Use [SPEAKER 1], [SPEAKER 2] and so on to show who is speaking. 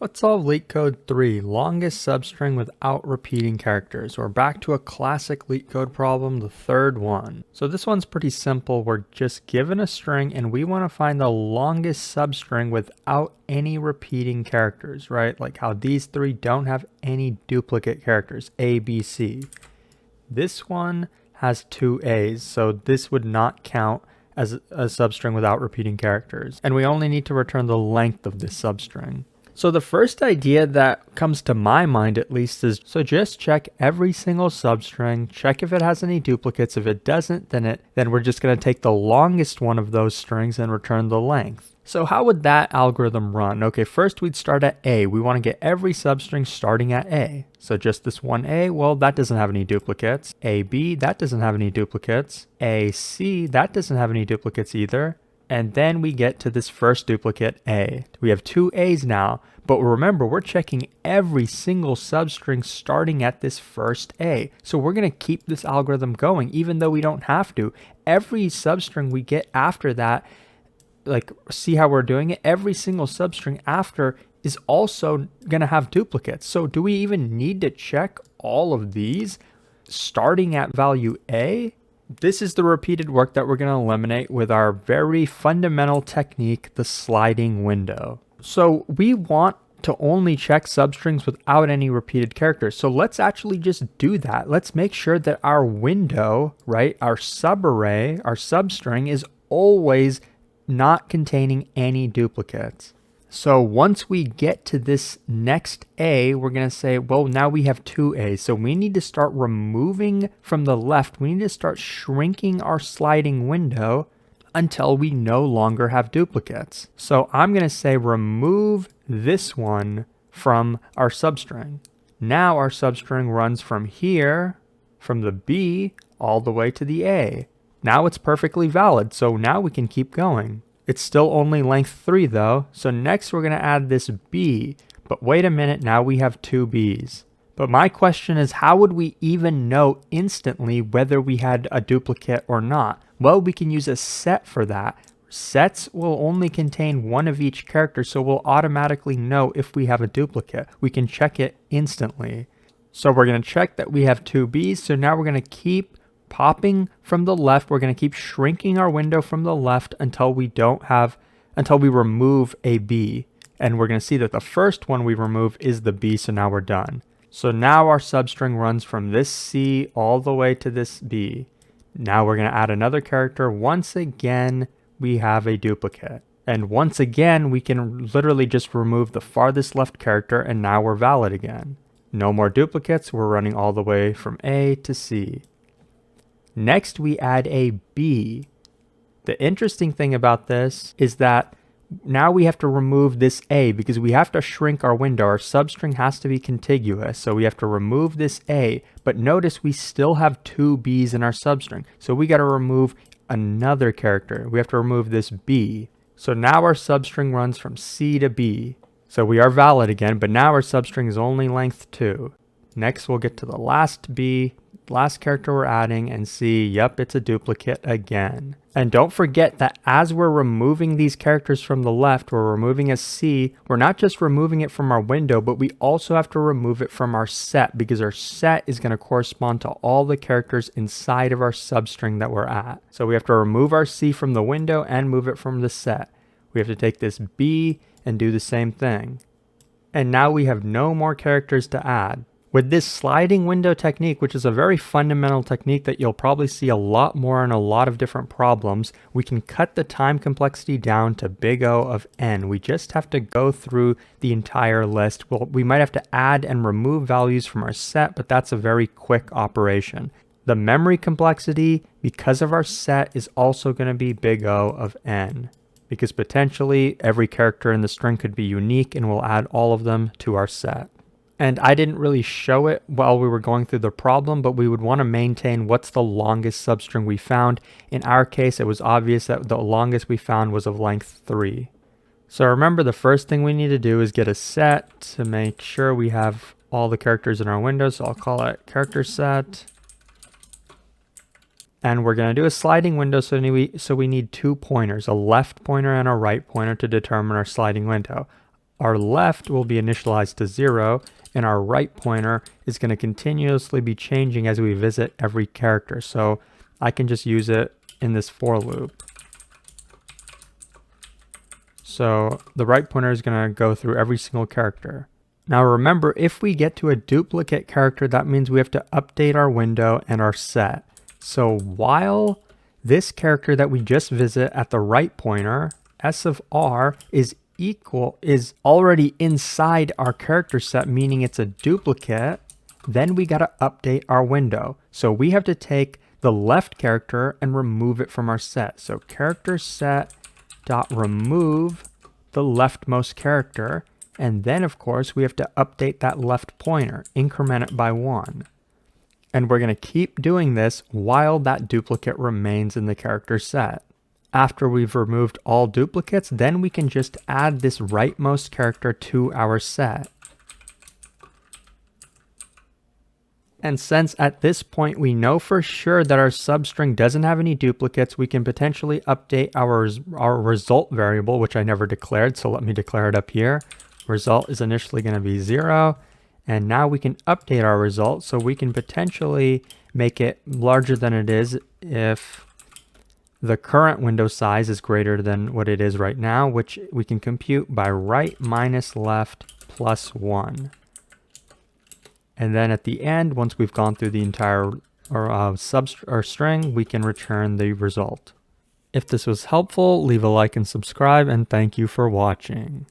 [SPEAKER 1] Let's solve Leetcode 3, longest substring without repeating characters. We're back to a classic Leetcode problem, the third one. So this one's pretty simple. We're just given a string and we want to find the longest substring without any repeating characters, right? Like how these three don't have any duplicate characters, A, B, C. This one has two A's, so this would not count as a substring without repeating characters. And we only need to return the length of this substring. So the first idea that comes to my mind at least is, so just check every single substring, check if it has any duplicates. If it doesn't, then we're just going to take the longest one of those strings and return the length. So how would that algorithm run? Okay, first we'd start at A. We want to get every substring starting at A. So just this one A, well, that doesn't have any duplicates. AB, that doesn't have any duplicates. AC, that doesn't have any duplicates either. And then we get to this first duplicate, A. We have two A's now, but remember, we're checking every single substring starting at this first A. So we're going to keep this algorithm going, even though we don't have to. Every substring we get after that, like, see how we're doing it? Every single substring after is also going to have duplicates. So do we even need to check all of these starting at value A? This is the repeated work that we're going to eliminate with our very fundamental technique, the sliding window. So we want to only check substrings without any repeated characters. So let's actually just do that. Let's make sure that our window, right, our subarray, our substring is always not containing any duplicates. So once we get to this next A, we're going to say, well, now we have two A's. So we need to start removing from the left. We need to start shrinking our sliding window until we no longer have duplicates. So I'm going to say remove this one from our substring. Now our substring runs from here, from the B, all the way to the A. Now it's perfectly valid. So now we can keep going. It's still only length 3 though, so next we're going to add this B. But wait a minute, now we have two B's. But my question is, how would we even know instantly whether we had a duplicate or not? Well, we can use a set for that. Sets will only contain one of each character, so we'll automatically know if we have a duplicate. We can check it instantly. So we're going to check that we have two B's, so now we're going to keep popping from the left. We're going to keep shrinking our window from the left until we remove a B. And we're going to see that the first one we remove is the B, so now we're done. So now our substring runs from this C all the way to this B. Now we're going to add another character. Once again, we have a duplicate. And once again, we can literally just remove the farthest left character, and now we're valid again. No more duplicates. We're running all the way from A to C. Next, we add a B. The interesting thing about this is that now we have to remove this A because we have to shrink our window. Our substring has to be contiguous, so we have to remove this A. But notice we still have two B's in our substring, so we got to remove another character. We have to remove this B. So now our substring runs from C to B. So we are valid again, but now our substring is only length 2. Next, we'll get to the last B. Last character we're adding and see, yep, it's a duplicate again. And don't forget that as we're removing these characters from the left, we're removing a C. We're not just removing it from our window, but we also have to remove it from our set because our set is going to correspond to all the characters inside of our substring that we're at. So we have to remove our C from the window and move it from the set. We have to take this B and do the same thing. And now we have no more characters to add. With this sliding window technique, which is a very fundamental technique that you'll probably see a lot more in a lot of different problems, we can cut the time complexity down to big O of n. We just have to go through the entire list. Well, we might have to add and remove values from our set, but that's a very quick operation. The memory complexity, because of our set, is also going to be big O of n, because potentially every character in the string could be unique, and we'll add all of them to our set. And I didn't really show it while we were going through the problem, but we would want to maintain what's the longest substring we found. In our case, it was obvious that the longest we found was of length 3. So remember, the first thing we need to do is get a set to make sure we have all the characters in our window. So I'll call it character set. And we're going to do a sliding window, so we need two pointers, a left pointer and a right pointer to determine our sliding window. our left will be initialized to 0, and our right pointer is going to continuously be changing as we visit every character. So I can just use it in this for loop. So the right pointer is going to go through every single character. Now remember, if we get to a duplicate character, that means we have to update our window and our set. So while this character that we just visit at the right pointer, S of R, is already inside our character set, meaning it's a duplicate, then we got to update our window. So we have to take the left character and remove it from our set. So character set dot remove the leftmost character, and then of course we have to update that left pointer, increment it by 1. And we're going to keep doing this while that duplicate remains in the character set. After we've removed all duplicates, then we can just add this rightmost character to our set. And since at this point we know for sure that our substring doesn't have any duplicates, we can potentially update our result variable, which I never declared, so let me declare it up here. Result is initially going to be 0, and now we can update our result, so we can potentially make it larger than it is if the current window size is greater than what it is right now, which we can compute by right minus left plus 1. And then at the end, once we've gone through the entire string, we can return the result. If this was helpful, leave a like and subscribe, and thank you for watching.